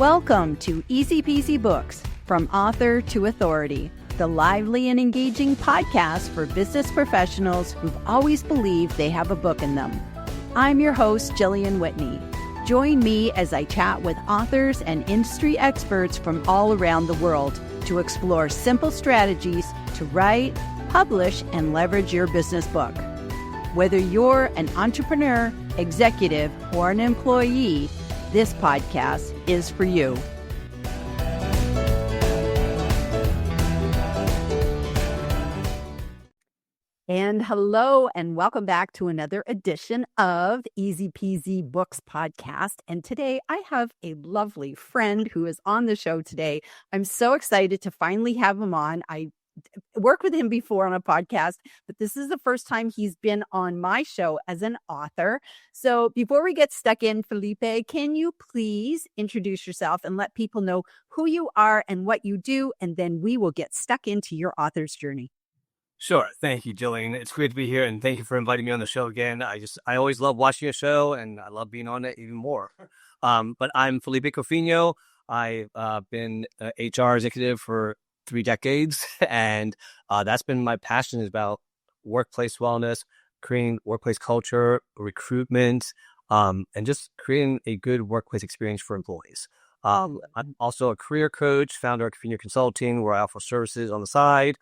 Welcome to Easy Peasy Books, From Author to Authority, the lively and engaging podcast for business professionals who've always believed they have a book in them. I'm your host, Jillian Whitney. Join me as I chat with authors and industry experts from all around the world to explore simple strategies to write, publish, and leverage your business book. Whether you're an entrepreneur, executive, or an employee, this podcast is for you. And hello, and welcome back to another edition of Easy Peasy Books podcast. And today I have a lovely friend who is on the show today. I'm so excited to finally have him on. I worked with him before on a podcast, but this is the first time he's been on my show as an author. So before we get stuck in, Felipe, can you please introduce yourself and let people know who you are and what you do, and then we will get stuck into your author's journey. Sure. Thank you, Jillian. It's great to be here, and thank you for inviting me on the show again. I always love watching your show, and I love being on it even more. But I'm Felipe Cofiño. I've been an HR executive for 3 decades, and that's been my passion, is about workplace wellness, creating workplace culture, recruitment, and just creating a good workplace experience for employees. I'm also a career coach, founder of Cofiño Consulting, where I offer services on the side.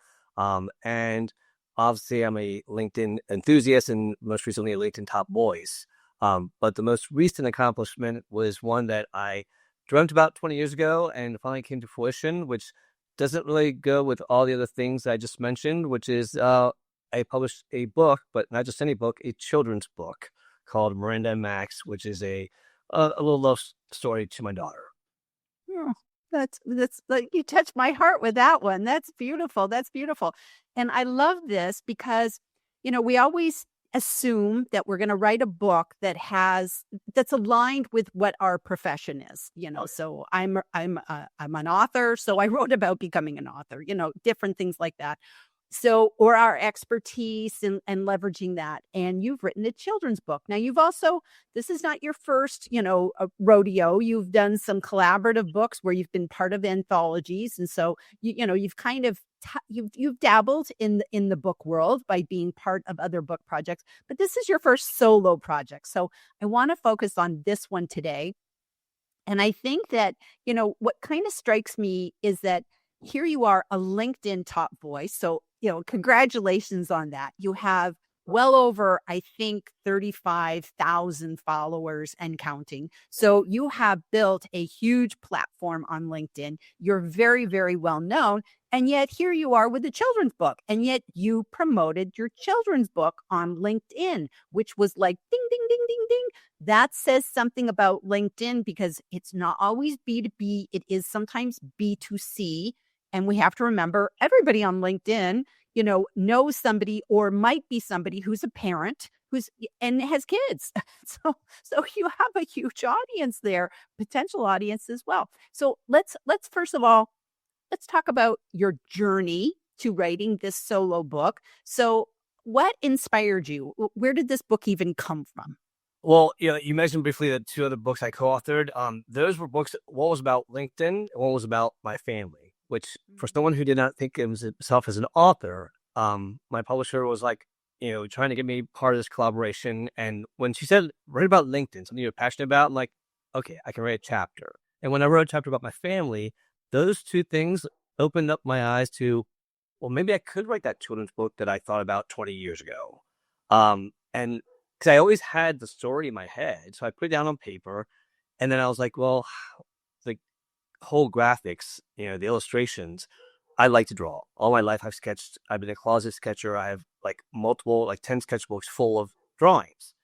And obviously I'm a LinkedIn enthusiast and most recently a LinkedIn top voice. But the most recent accomplishment was one that I dreamt about 20 years ago and finally came to fruition, which doesn't really go with all the other things I just mentioned, which is I published a book, but not just any book, a children's book called Miranda and Max, which is a little love story to my daughter. Yeah. That's like, you touched my heart with that one. That's beautiful. That's beautiful. And I love this because, we always assume that we're going to write a book that's aligned with what our profession is, So I'm an author, so I wrote about becoming an author, different things like that. So, or our expertise and leveraging that. And you've written a children's book. Now, this is not your first, rodeo. You've done some collaborative books where you've been part of anthologies. And so, you've kind of, you've dabbled in the book world by being part of other book projects. But this is your first solo project. So I want to focus on this one today. And I think that, what kind of strikes me is that here you are, a LinkedIn top voice. So, congratulations on that. You have well over, I think, 35,000 followers and counting. So you have built a huge platform on LinkedIn. You're very, very well known. And yet here you are with a children's book. And yet you promoted your children's book on LinkedIn, which was like ding, ding, ding, ding, ding. That says something about LinkedIn because it's not always B2B. It is sometimes B2C. And we have to remember everybody on LinkedIn, knows somebody or might be somebody who's a parent and has kids. So you have a huge audience there, potential audience as well. So let's first of all, let's talk about your journey to writing this solo book. So what inspired you? Where did this book even come from? Well, you mentioned briefly the 2 other books I co-authored. Those were books, one was about LinkedIn and one was about my family, which for someone who did not think of himself as an author, my publisher was like, trying to get me part of this collaboration. And when she said, write about LinkedIn, something you're passionate about, I'm like, okay, I can write a chapter. And when I wrote a chapter about my family, those 2 things opened up my eyes to, well, maybe I could write that children's book that I thought about 20 years ago. And because I always had the story in my head, so I put it down on paper, and then I was like, well, the whole graphics, the illustrations, I like to draw. All my life I've been a closet sketcher. I have multiple, 10 sketchbooks full of drawings,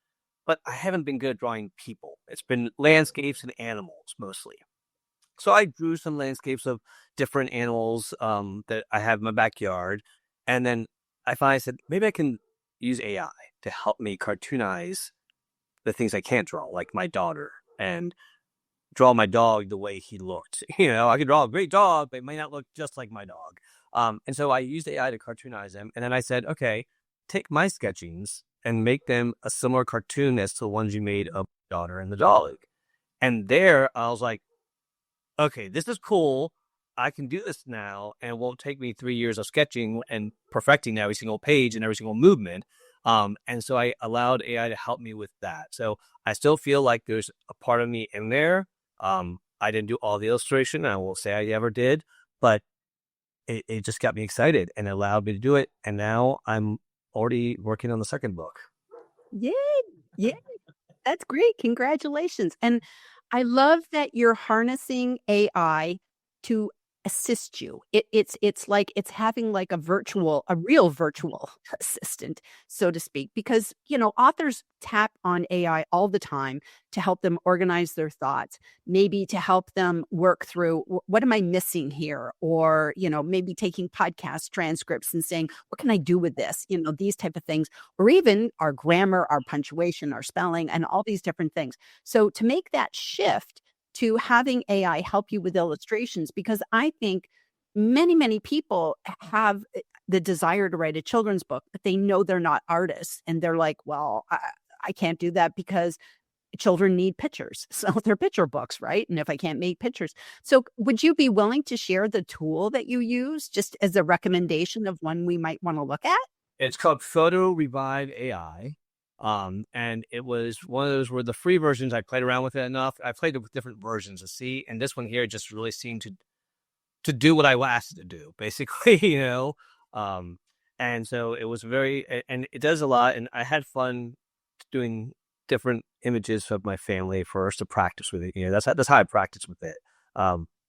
but I haven't been good at drawing people. It's been landscapes and animals mostly. So I drew some landscapes of different animals that I have in my backyard. And then I finally said, maybe I can use AI to help me cartoonize the things I can't draw, like my daughter, and draw my dog the way he looked. I could draw a great dog, but it might not look just like my dog. And so I used AI to cartoonize them. And then I said, okay, take my sketchings and make them a similar cartoon as to the ones you made of the daughter and the dog. And there I was like, okay, this is cool. I can do this now, and it won't take me 3 years of sketching and perfecting every single page and every single movement. And so I allowed AI to help me with that. So I still feel like there's a part of me in there. I didn't do all the illustration. I won't say I ever did, but it just got me excited and allowed me to do it. And now I'm already working on the second book. Yay! Yeah, that's great. Congratulations. And I love that you're harnessing AI to assist you. It's like it's having like a real virtual assistant, so to speak, because authors tap on AI all the time to help them organize their thoughts, maybe to help them work through what am I missing here, or maybe taking podcast transcripts and saying what can I do with this, these type of things, or even our grammar, our punctuation, our spelling, and all these different things. So to make that shift to having AI help you with illustrations, because I think many people have the desire to write a children's book, but they know they're not artists. And they're like, well, I can't do that because children need pictures. So they're picture books, right? And if I can't make pictures. So would you be willing to share the tool that you use just as a recommendation of one we might want to look at? It's called Photo Revive AI. And it was one of those where the free versions, I played around with it enough. I played it with different versions to see, and this one here just really seemed to do what I asked it to do, basically, and so it was and it does a lot, and I had fun doing different images of my family for us to practice with it. That's how I practice with it.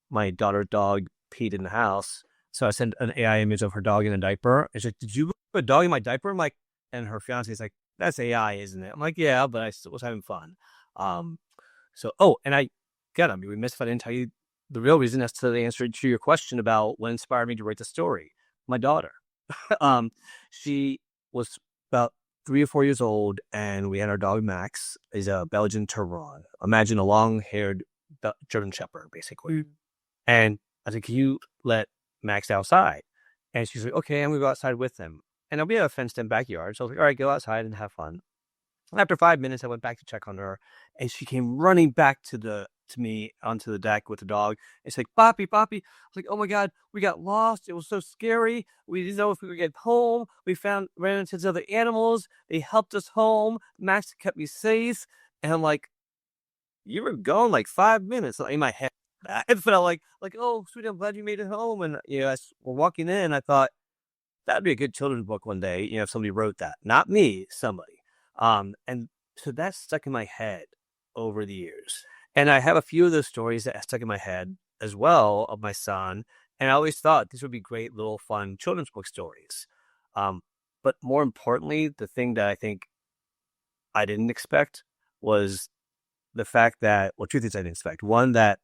My daughter's dog peed in the house, so I sent an AI image of her dog in a diaper. And she's like, "Did you put a dog in my diaper?" I'm like, and her fiance is like, "That's AI, isn't it?" I'm like, "Yeah," but I still was having fun. Um, and we missed if I didn't tell you the real reason as to the answer to your question about what inspired me to write the story. My daughter. She was about 3 or 4 years old, and we had our dog Max. He's a Belgian Terran. Imagine a long-haired German Shepherd, basically. And I said, "Can you let Max outside?" And she's like, "Okay, I'm gonna go outside with him." And we have a fenced-in backyard, so I was like, "All right, go outside and have fun." And after 5 minutes, I went back to check on her, and she came running back to me onto the deck with the dog. It's like, "Poppy, Poppy." I was like, "Oh my God, we got lost. It was so scary. We didn't know if we would get home. Ran into the other animals. They helped us home. Max kept me safe." And I'm like, "You were gone like 5 minutes." In my head, I felt like, "Oh, sweetie, I'm glad you made it home." And as we're walking in, I thought that'd be a good children's book one day. If somebody wrote that, not me, somebody. And so that's stuck in my head over the years. And I have a few of those stories that stuck in my head as well of my son. And I always thought these would be great little fun children's book stories. But more importantly, the thing that I think I didn't expect was the fact that, well, two things I didn't expect. One, that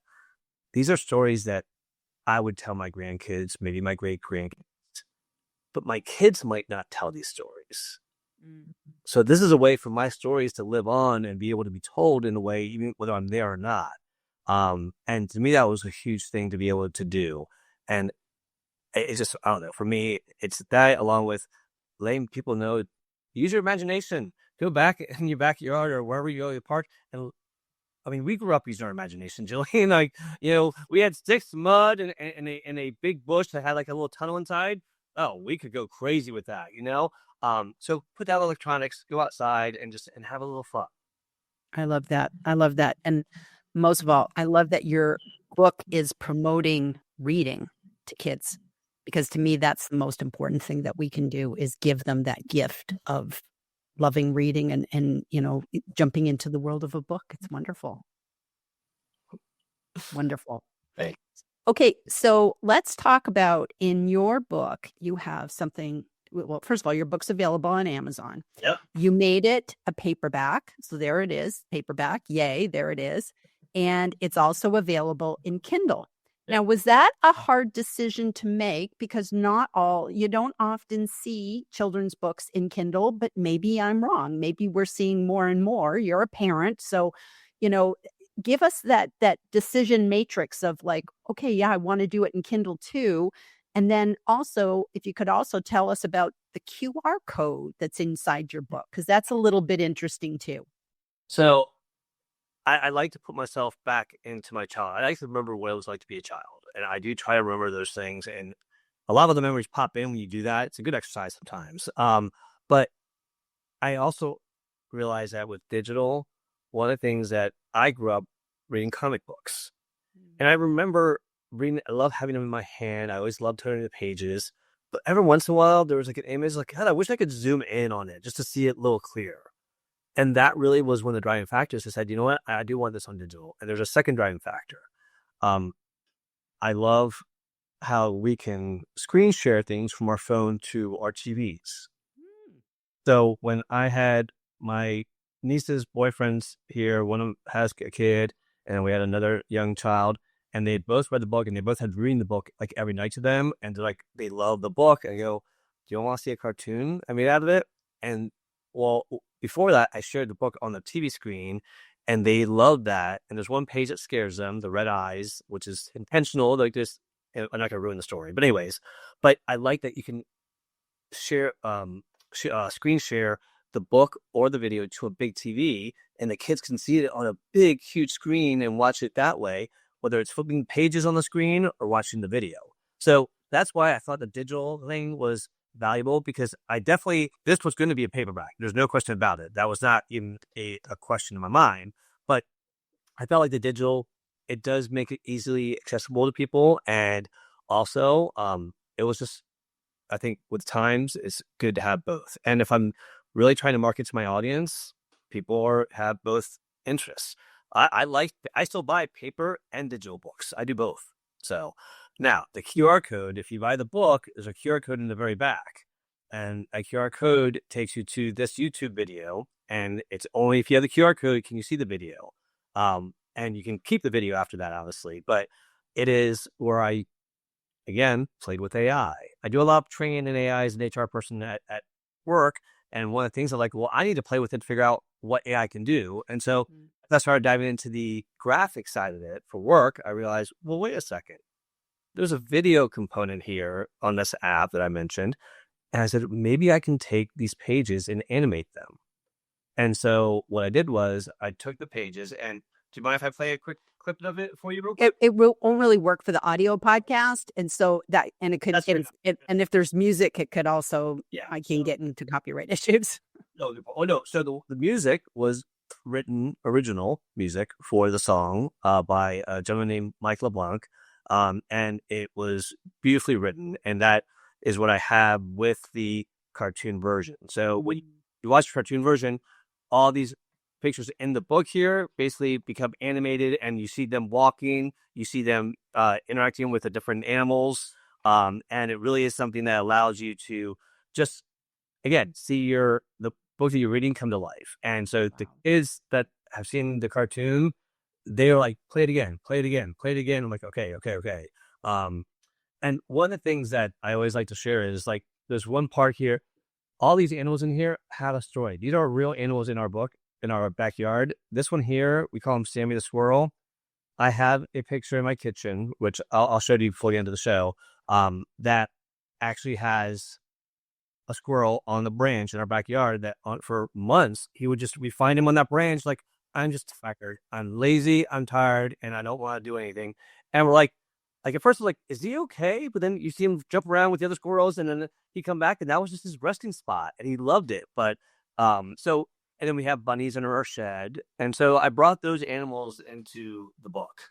these are stories that I would tell my grandkids, maybe my great grandkids, but my kids might not tell these stories. So this is a way for my stories to live on and be able to be told in a way, even whether I'm there or not. And to me, that was a huge thing to be able to do. And it's just, I don't know, for me, it's that along with letting people know, use your imagination, go back in your backyard or wherever you go to the park. And I mean, we grew up using our imagination, Jillian. Like, we had sticks, mud, and a big bush that had like a little tunnel inside. Oh, we could go crazy with that. So put down electronics, go outside, and have a little fun. I love that. I love that. And most of all, I love that your book is promoting reading to kids, because to me, that's the most important thing that we can do is give them that gift of loving reading and jumping into the world of a book. It's wonderful. Wonderful. Thanks. Okay, so let's talk about, in your book, you have something. Well, first of all, your book's available on Amazon. Yep. You made it a paperback. So there it is, paperback. Yay, there it is. And it's also available in Kindle. Yep. Now, was that a hard decision to make? Because you don't often see children's books in Kindle, but maybe I'm wrong. Maybe we're seeing more and more. You're a parent. So, give us that decision matrix of like, okay, yeah, I want to do it in Kindle too. And then also, if you could also tell us about the QR code that's inside your book, because that's a little bit interesting too. So I like to put myself back into my child. I like to remember what it was like to be a child. And I do try to remember those things. And a lot of the memories pop in when you do that. It's a good exercise sometimes. But I also realize that with digital, one of the things that I grew up reading comic books. And I remember reading, I love having them in my hand. I always loved turning the pages. But every once in a while, there was like an image like, God, I wish I could zoom in on it just to see it a little clearer. And that really was one of the driving factors. I said, you know what? I do want this on digital. And there's a second driving factor. Um, I love how we can screen share things from our phone to our TVs. So when I had my niece's boyfriends here, one of them has a kid, and we had another young child, and they both read the book, and they both had reading the book like every night to them, and they're like, they love the book. And I go, do you want to see a cartoon I made out of it? And well, before that, I shared the book on the TV screen, and they loved that. And there's one page that scares them, the red eyes, which is intentional. Like this, I'm not gonna ruin the story, but anyways, but I like that you can share screen share the book or the video to a big TV, and the kids can see it on a big, huge screen and watch it that way, whether it's flipping pages on the screen or watching the video. So that's why I thought the digital thing was valuable, because I definitely, this was going to be a paperback. There's no question about it. That was not even a question in my mind. But I felt like the digital, it does make it easily accessible to people. And also, it was just, I think with times, it's good to have both. And if I'm really trying to market to my audience, have both interests. I still buy paper and digital books. I do both. So now the QR code, if you buy the book, there's a QR code in the very back. And a QR code takes you to this YouTube video. And it's only if you have the QR code can you see the video. And you can keep the video after that, obviously. But it is where I, again, played with AI. I do a lot of training in AI as an HR person at work. And one of the things I like, well, I need to play with it to figure out what AI can do. And so as I started diving into the graphic side of it for work, I realized, well, wait a second. There's a video component here on this app that I mentioned. And I said, maybe I can take these pages and animate them. And so what I did was I took the pages, and do you mind if I play a quick clip of it for you real quick? Won't really work for the audio podcast, and so that, and it could, and if there's music, it could also, I can get into copyright issues. No. So the music was written, original music for the song by a gentleman named Mike LeBlanc, and it was beautifully written, and that is what I have with the cartoon version. So when you watch the cartoon version, all these pictures in the book here basically become animated, and you see them walking, you see them interacting with the different animals, and it really is something that allows you to just, again, see the book that you're reading come to life. And so the kids that have seen the cartoon, they're like, play it again, play it again, play it again. I'm like, okay. And one of the things that I always like to share is like, there's one part here, all these animals in here have a story. These are real animals in our book, in our backyard. This one here, we call him Sammy the squirrel. I have a picture in my kitchen, which I'll show you before the end of the show, that actually has a squirrel on the branch in our backyard that for months, we find him on that branch. Like, I'm just tired. I'm lazy. I'm tired, and I don't want to do anything. And we're like at first I was like, is he okay? But then you see him jump around with the other squirrels, and then he come back, and that was just his resting spot, and he loved it. But and then we have bunnies in our shed. And so I brought those animals into the book.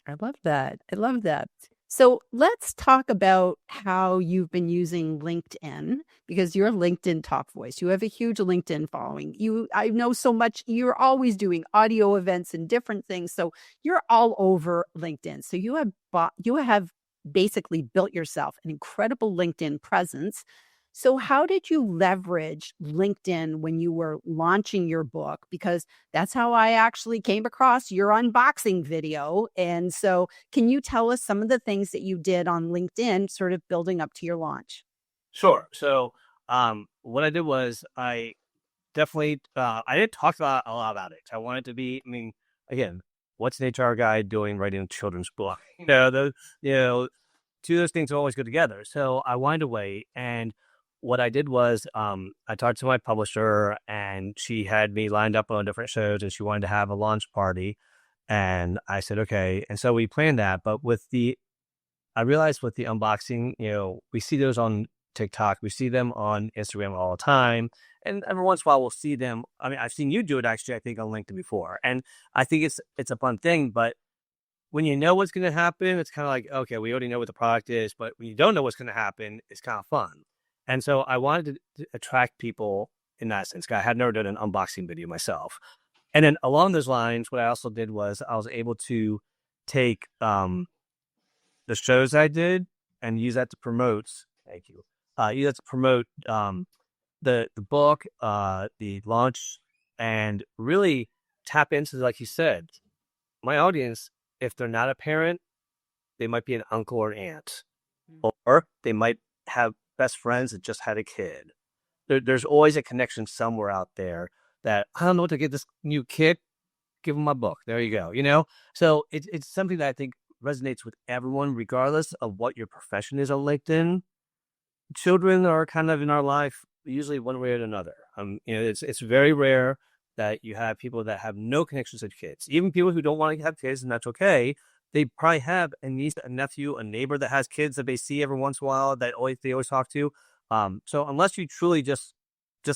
I love that. I love that. So let's talk about how you've been using LinkedIn, because you're a LinkedIn top voice. You have a huge LinkedIn following. I know so much. You're always doing audio events and different things. So you're all over LinkedIn. So you have basically built yourself an incredible LinkedIn presence. So how did you leverage LinkedIn when you were launching your book? Because that's how I actually came across your unboxing video. And so can you tell us some of the things that you did on LinkedIn, sort of building up to your launch? Sure. So what I did was I definitely, I didn't talk a lot about it. I wanted to be, I mean, again, what's an HR guy doing writing a children's book? Two of those things always go together. So I wanted to wait. And what I did was I talked to my publisher and she had me lined up on different shows and she wanted to have a launch party. And I said, okay. And so we planned that. But I realized with the unboxing, we see those on TikTok, we see them on Instagram all the time. And every once in a while we'll see them. I mean, I've seen you do it actually, I think on LinkedIn before. And I think it's a fun thing, but when you know what's going to happen, it's kind of like, okay, we already know what the product is, but when you don't know what's going to happen, it's kind of fun. And so I wanted to attract people in that sense. I had never done an unboxing video myself. And then along those lines, what I also did was I was able to take the shows I did and use that to promote. Thank you. Use that to promote the book, the launch, and really tap into, like you said, my audience. If they're not a parent, they might be an uncle or aunt, or they might have best friends that just had a kid. There's always a connection somewhere out there that I don't know what to get this new kid. Give them my book. There you go. So it's something that I think resonates with everyone, regardless of what your profession is on LinkedIn. Children are kind of in our life, usually one way or another. It's very rare that you have people that have no connections with kids. Even people who don't want to have kids, and that's okay. They probably have a niece, a nephew, a neighbor that has kids that they see every once in a while that they always talk to. So unless you truly just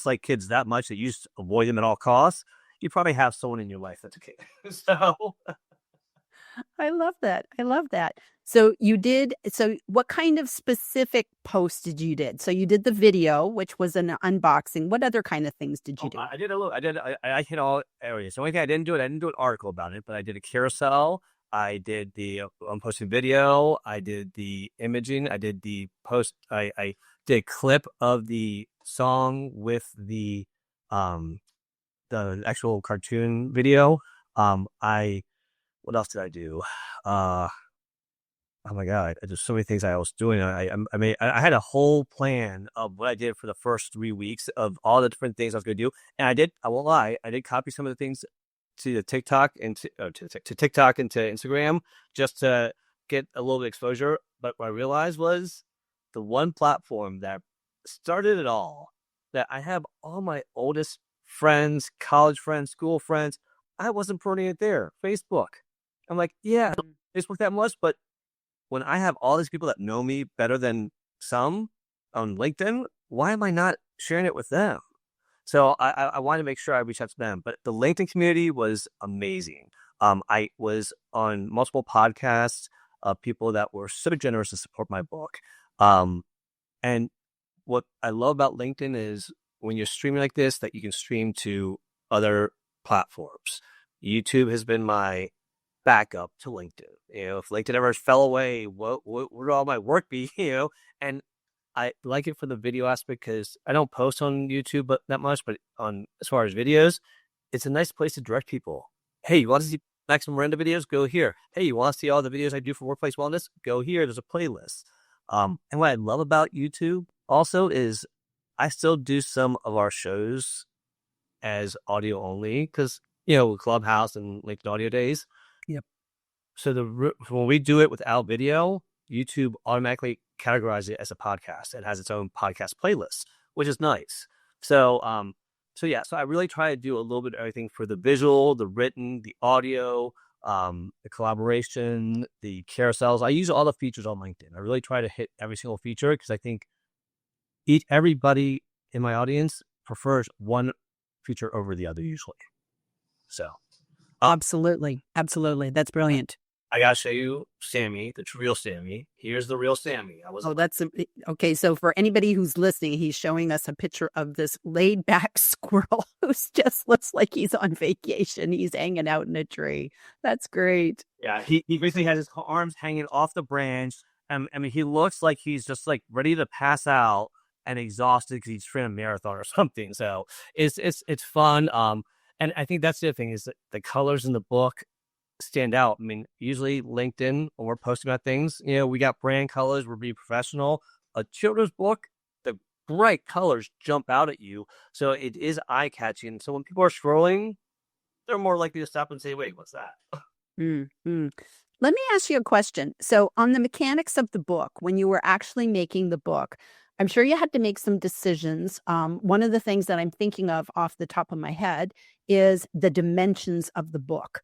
like kids that much that you just avoid them at all costs, you probably have someone in your life that's a kid. So I love that. I love that. So what kind of specific post did you did? So you did the video, which was an unboxing. What other kind of things did you do? I did a little. I hit all areas. The only thing I didn't do an article about it, but I did a carousel. I did the unposted video. I did the imaging. I did the post. I did a clip of the song with the actual cartoon video. What else did I do? Oh my God, there's so many things I was doing. I had a whole plan of what I did for the first 3 weeks of all the different things I was going to do. And I won't lie, I did copy some of the things to the TikTok and to TikTok and to Instagram just to get a little bit of exposure. But what I realized was the one platform that started it all, that I have all my oldest friends, college friends, school friends, I wasn't putting it there. Facebook. I'm like, yeah, Facebook that much, but when I have all these people that know me better than some on LinkedIn, why am I not sharing it with them? So I want to make sure I reach out to them. But the LinkedIn community was amazing. I was on multiple podcasts of people that were so generous to support my book. And what I love about LinkedIn is when you're streaming like this, that you can stream to other platforms. YouTube has been my backup to LinkedIn. If LinkedIn ever fell away, what would all my work be? And I like it for the video aspect because I don't post on YouTube that much, but as far as videos, it's a nice place to direct people. Hey, you want to see Maximum Miranda videos? Go here. Hey, you want to see all the videos I do for workplace wellness? Go here. There's a playlist. And what I love about YouTube also is I still do some of our shows as audio only because, Clubhouse and LinkedIn Audio Days. Yep. So when we do it without video, YouTube automatically categorizes it as a podcast. It has its own podcast playlist, which is nice. So I really try to do a little bit of everything for the visual, the written, the audio, the collaboration, the carousels. I use all the features on LinkedIn. I really try to hit every single feature because I think everybody in my audience prefers one feature over the other usually. So absolutely. That's brilliant. I gotta show you Sammy, the real Sammy. Here's the real Sammy. Okay. So for anybody who's listening, he's showing us a picture of this laid back squirrel who just looks like he's on vacation. He's hanging out in a tree. That's great. Yeah, he basically has his arms hanging off the branch. He looks like he's just like ready to pass out and exhausted because he's training a marathon or something. So it's fun. And I think that's the other thing is that the colors in the book stand out. I mean, usually LinkedIn, when we're posting about things, we got brand colors, we're being professional. A children's book, the bright colors jump out at you. So it is eye-catching. So when people are scrolling, they're more likely to stop and say, wait, what's that? Mm-hmm. Let me ask you a question. So on the mechanics of the book, when you were actually making the book, I'm sure you had to make some decisions. One of the things that I'm thinking of off the top of my head is the dimensions of the book.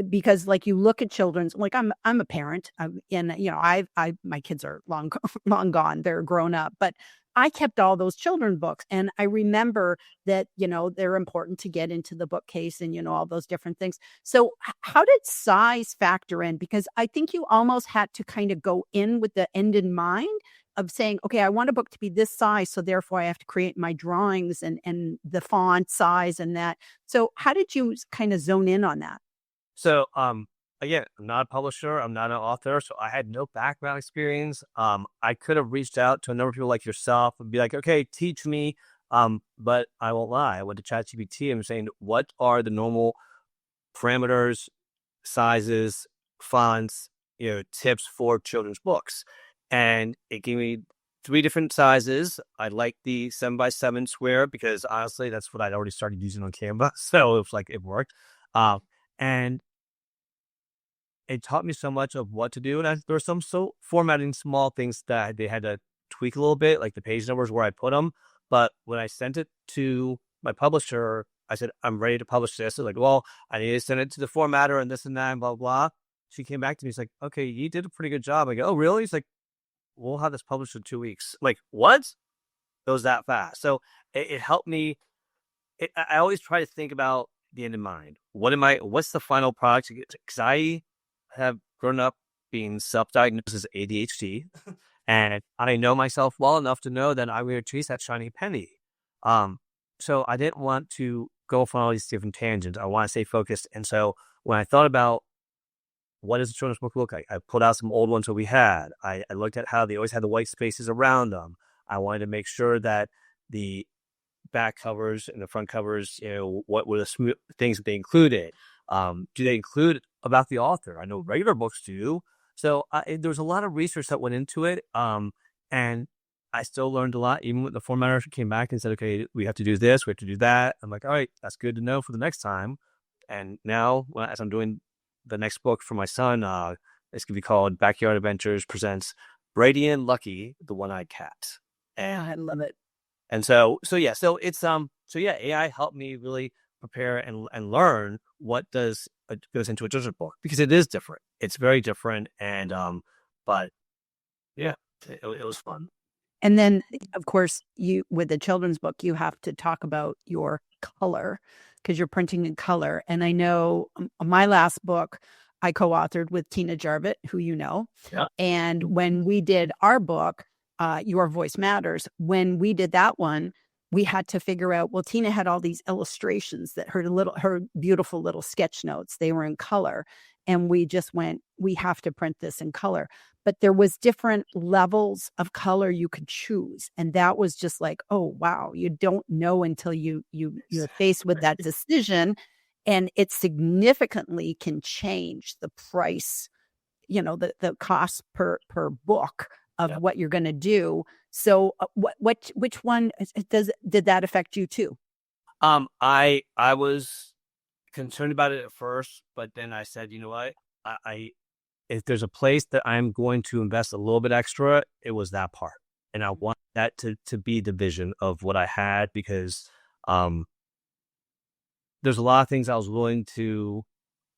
Because like you look at children's, like I'm a parent, and I my kids are long long gone, they're grown up, but I kept all those children books, and I remember that they're important to get into the bookcase, and all those different things. So how did size factor in? Because I think you almost had to kind of go in with the end in mind of saying, okay, I want a book to be this size, so therefore I have to create my drawings and the font size and that. So how did you kind of zone in on that? So, again, I'm not a publisher, I'm not an author, so I had no background experience. I could have reached out to a number of people like yourself and be like, okay, teach me. But I won't lie. I went to ChatGPT and I'm saying, what are the normal parameters, sizes, fonts, tips for children's books? And it gave me three different sizes. I like the 7x7 square because honestly, that's what I'd already started using on Canva. So it was like, it worked. And it taught me so much of what to do. And there were some formatting small things that they had to tweak a little bit, like the page numbers where I put them. But when I sent it to my publisher, I said, I'm ready to publish this. They're like, well, I need to send it to the formatter and this and that and blah, blah. She came back to me. She's like, okay, you did a pretty good job. I go, oh, really? He's like, we'll have this published in 2 weeks. I'm like, what? It was that fast. So it helped me. I always try to think about the end in mind. What's the final product? Because I have grown up being self-diagnosed as ADHD, and I know myself well enough to know that I'm going to chase that shiny penny. So I didn't want to go off on all these different tangents. I want to stay focused. And so when I thought about what does a children's book look like, I pulled out some old ones that we had. I looked at how they always had the white spaces around them. I wanted to make sure that the back covers and the front covers, what were the things that they included? Do they include about the author? I know regular books do. So there was a lot of research that went into it. And I still learned a lot, even when the formatter came back and said, okay, we have to do this, we have to do that. I'm like, all right, that's good to know for the next time. And now, as I'm doing the next book for my son, it's going to be called Backyard Adventures Presents Brady and Lucky, the One-Eyed Cat. Yeah, I love it. And so it's AI helped me really prepare and learn what goes into a children's book, because it is different. It's very different, and but yeah, it was fun. And then, of course, you with the children's book, you have to talk about your color because you're printing in color. And I know my last book I co-authored with Tina Jarvitt, who you know. Yeah. And when we did our book, Your Voice Matters, when we did that one, we had to figure out, well, Tina had all these illustrations that her beautiful little sketch notes, they were in color. And we just went, we have to print this in color. But there was different levels of color you could choose. And that was just like, oh, wow, you don't know until you're faced with that decision. And it significantly can change the price, the cost per book of what you're going to do. So which one did that affect you too? I was concerned about it at first, but then I said, you know what, I if there's a place that I'm going to invest a little bit extra, it was that part. And I want that to be the vision of what I had, because there's a lot of things I was willing to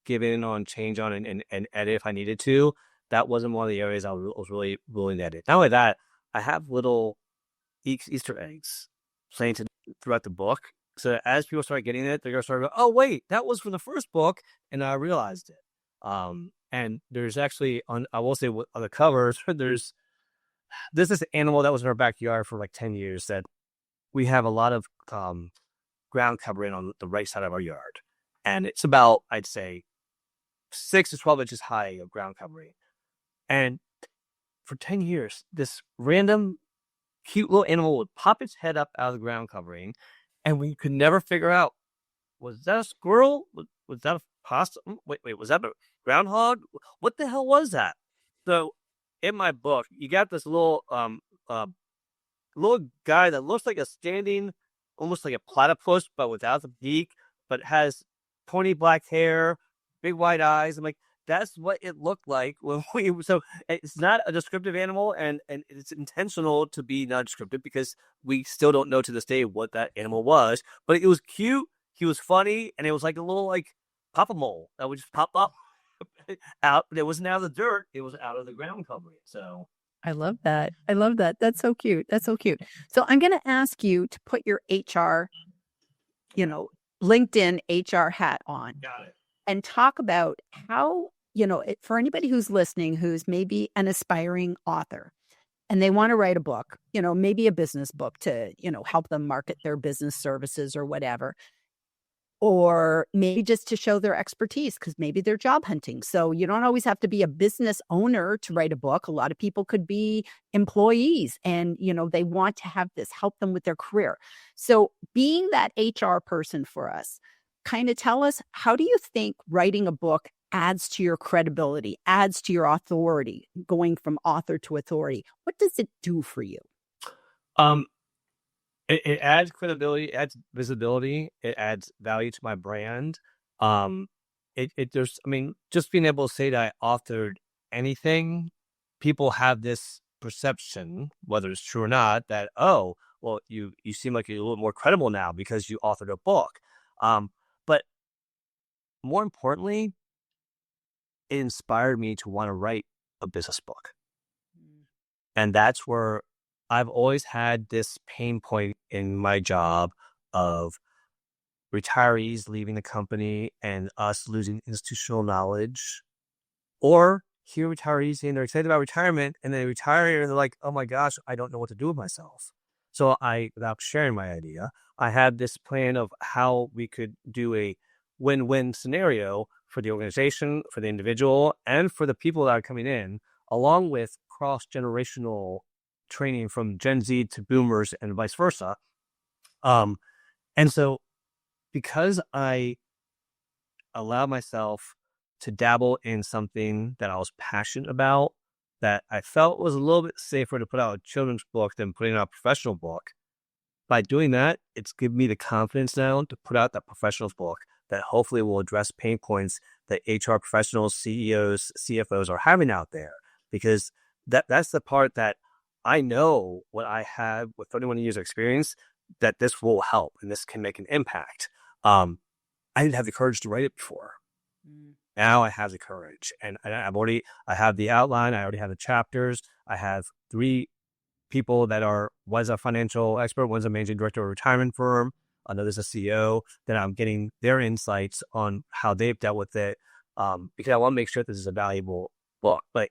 give in on, change on, and edit if I needed to. That wasn't one of the areas I was really willing to edit. Not only that, I have little Easter eggs planted throughout the book. So as people start getting it, they're going to start going, oh, wait, that was from the first book. And I realized it. And there's actually, I will say, on the covers, there's this animal that was in our backyard for like 10 years that we have a lot of ground covering on the right side of our yard. And it's about, I'd say, 6 to 12 inches high of ground covering. And for 10 years, this random cute little animal would pop its head up out of the ground covering, and we could never figure out, was that a squirrel? Was that a possum? Wait, was that a groundhog? What the hell was that? So in my book, you got this little guy that looks like a standing, almost like a platypus, but without the beak, but has pointy black hair, big white eyes. I'm like, that's what it looked like when we. So it's not a descriptive animal, and it's intentional to be not descriptive because we still don't know to this day what that animal was. But it was cute. He was funny, and it was like a little like pop a mole that would just pop up out. It wasn't out of the dirt; it was out of the ground covering. So I love that. I love that. That's so cute. That's so cute. So I'm going to ask you to put your HR, you know, LinkedIn HR hat on got it. and talk about how, for anybody who's listening, who's maybe an aspiring author and they want to write a book, maybe a business book to, help them market their business services or whatever. Or maybe just to show their expertise because maybe they're job hunting. So you don't always have to be a business owner to write a book. A lot of people could be employees and, they want to have this help them with their career. So being that HR person for us, kind of tell us, how do you think writing a book adds to your credibility, adds to your authority, going from author to authority? What does it do for you? Um, it adds credibility, it adds visibility, it adds value to my brand. There's, I mean, just being able to say that I authored anything, people have this perception, whether it's true or not, that, oh, well, you seem like you're a little more credible now because you authored a book. But more importantly, it inspired me to want to write a business book. And that's where I've always had this pain point in my job of retirees leaving the company and us losing institutional knowledge, or here retirees saying they're excited about retirement and they retire and they're like, oh my gosh, I don't know what to do with myself. So without sharing my idea, I had this plan of how we could do a win-win scenario for the organization, for the individual, and for the people that are coming in, along with cross-generational training from Gen Z to boomers and vice versa. And so because I allowed myself to dabble in something that I was passionate about, that I felt was a little bit safer to put out a children's book than putting out a professional book. By doing that, it's given me the confidence now to put out that professional book that hopefully will address pain points that HR professionals, CEOs, CFOs are having out there. Because that's the part that I know what I have with 31 years of experience, that this will help and this can make an impact. I didn't have the courage to write it before. Now I have the courage, and I have the outline. I already have the chapters. I have 3 people that one's a financial expert, one's a managing director of a retirement firm, another's a CEO, that I'm getting their insights on how they've dealt with it. Because I want to make sure this is a valuable book. But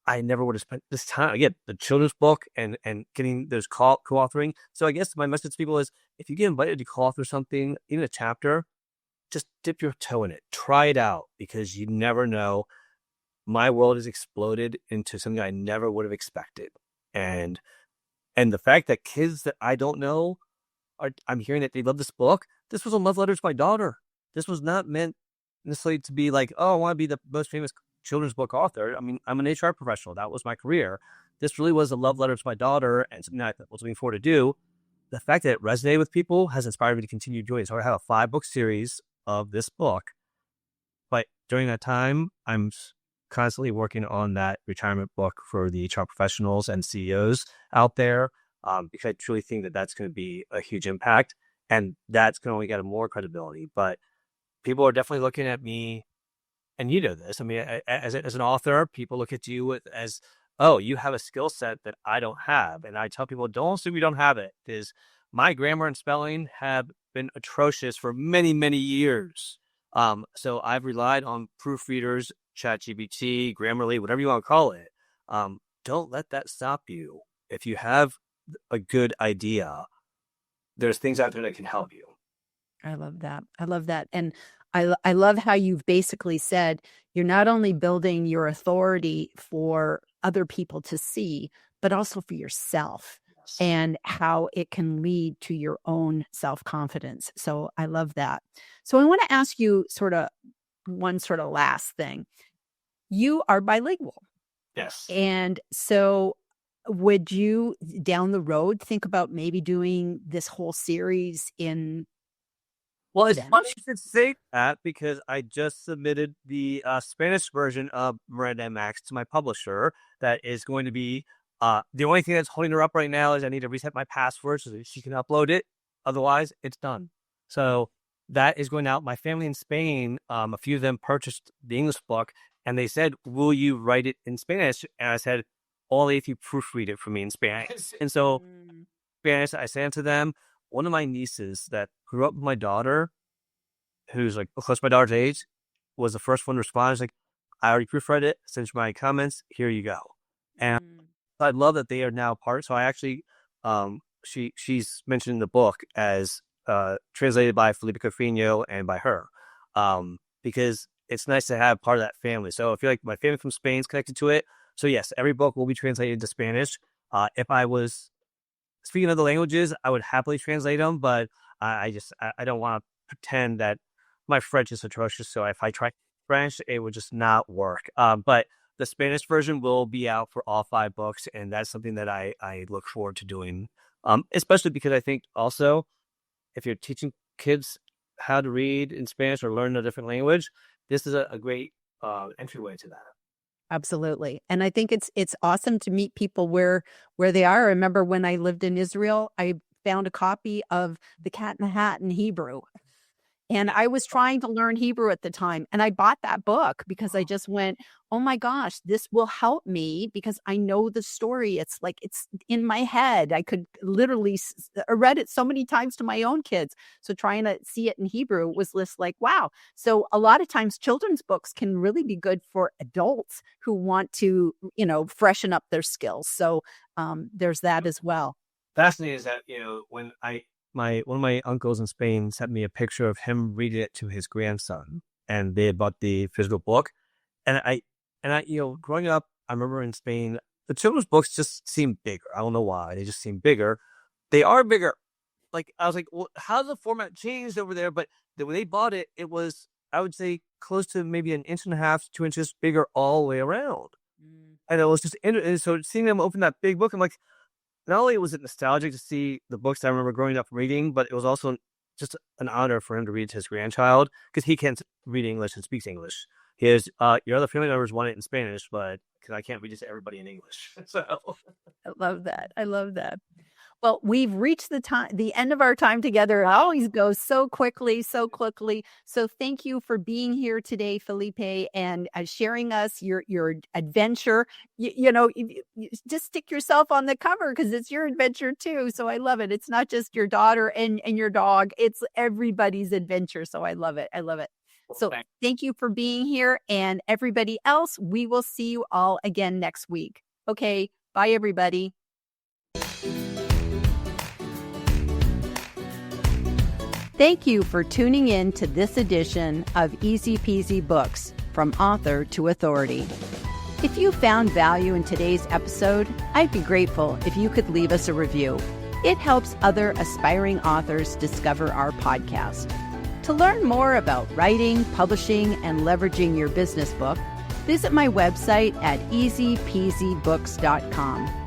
I never would have spent this time, again, the children's book and getting those co-authoring. So I guess my message to people is, if you get invited to co-author something, even a chapter, just dip your toe in it. Try it out, because you never know. My world has exploded into something I never would have expected. And the fact that kids that I don't know I'm hearing that they love this book. This was a love letter to my daughter. This was not meant necessarily to be like, oh, I want to be the most famous children's book author. I mean, I'm an HR professional. That was my career. This really was a love letter to my daughter and something I was looking forward to do. The fact that it resonated with people has inspired me to continue doing it. So I have a 5-book series of this book. But during that time, I'm constantly working on that retirement book for the HR professionals and CEOs out there, because I truly think that that's going to be a huge impact, and that's going to only get more credibility. But people are definitely looking at me, and you know this. I mean, as an author, people look at you as, oh, you have a skill set that I don't have. And I tell people, don't assume you don't have it, because my grammar and spelling have been atrocious for many, many years. So I've relied on proofreaders, ChatGPT, Grammarly, whatever you want to call it. Don't let that stop you. If you have a good idea, there's things out there that can help you. I love that. I love that. And I love how you've basically said you're not only building your authority for other people to see, but also for yourself, and how it can lead to your own self-confidence. So I love that. So I want to ask you one last thing. You are bilingual. Yes. And so would you down the road think about maybe doing this whole series in Well, it's funny Spanish? you should say that because I just submitted the Spanish version of Miranda and Max to my publisher. That is going to be the only thing that's holding her up right now is I need to reset my password so that she can upload it. Otherwise, it's done. So that is going out. My family in Spain, a few of them purchased the English book, and they said, "Will you write it in Spanish?" And I said, "Only if you proofread it for me in Spanish." And so Spanish, I sent it to them. One of my nieces that grew up with my daughter, who's like close to my daughter's age, was the first one to respond. She's like, "I already proofread it, sent you my comments, here you go." And I love that they are now part. So I actually, she's mentioned in the book as translated by Felipe Cofiño and by her, because it's nice to have part of that family. So I feel like my family from Spain is connected to it. So yes, every book will be translated into Spanish. If I was speaking other languages, I would happily translate them, but I don't want to pretend that my French is atrocious. So if I try French, it would just not work. But the Spanish version will be out for all 5 books, and that's something that I look forward to doing. Especially because I think also if you're teaching kids how to read in Spanish or learn a different language, this is a great entryway to that. Absolutely. And I think it's awesome to meet people where they are. I remember when I lived in Israel, I found a copy of The Cat in the Hat in Hebrew. And I was trying to learn Hebrew at the time. And I bought that book because I just went, oh my gosh, this will help me because I know the story. It's like it's in my head. I could literally read it so many times to my own kids. So trying to see it in Hebrew was just like, wow. So a lot of times children's books can really be good for adults who want to, freshen up their skills. So there's that as well. Fascinating is that, when one of my uncles in Spain sent me a picture of him reading it to his grandson, and they had bought the physical book. And I, growing up, I remember in Spain, the children's books just seemed bigger. I don't know why. They just seem bigger. They are bigger. Like, I was like, well, how's the format changed over there? But when they bought it, it was, I would say, close to maybe 1.5 inches to 2 inches bigger all the way around. And it was just, and so seeing them open that big book, I'm like, not only was it nostalgic to see the books I remember growing up reading, but it was also just an honor for him to read to his grandchild because he can't read English and speaks English. Your other family members want it in Spanish, but because I can't read it to everybody in English. So I love that. I love that. Well, we've reached the end of our time together. It always goes so quickly, so quickly. So thank you for being here today, Felipe, and sharing us your adventure. You just stick yourself on the cover because it's your adventure too. So I love it. It's not just your daughter and your dog. It's everybody's adventure. So I love it. I love it. So thank you for being here. And everybody else, we will see you all again next week. Okay. Bye, everybody. Thank you for tuning in to this edition of Easy Peasy Books, From Author to Authority. If you found value in today's episode, I'd be grateful if you could leave us a review. It helps other aspiring authors discover our podcast. To learn more about writing, publishing, and leveraging your business book, visit my website at easypeasybooks.com.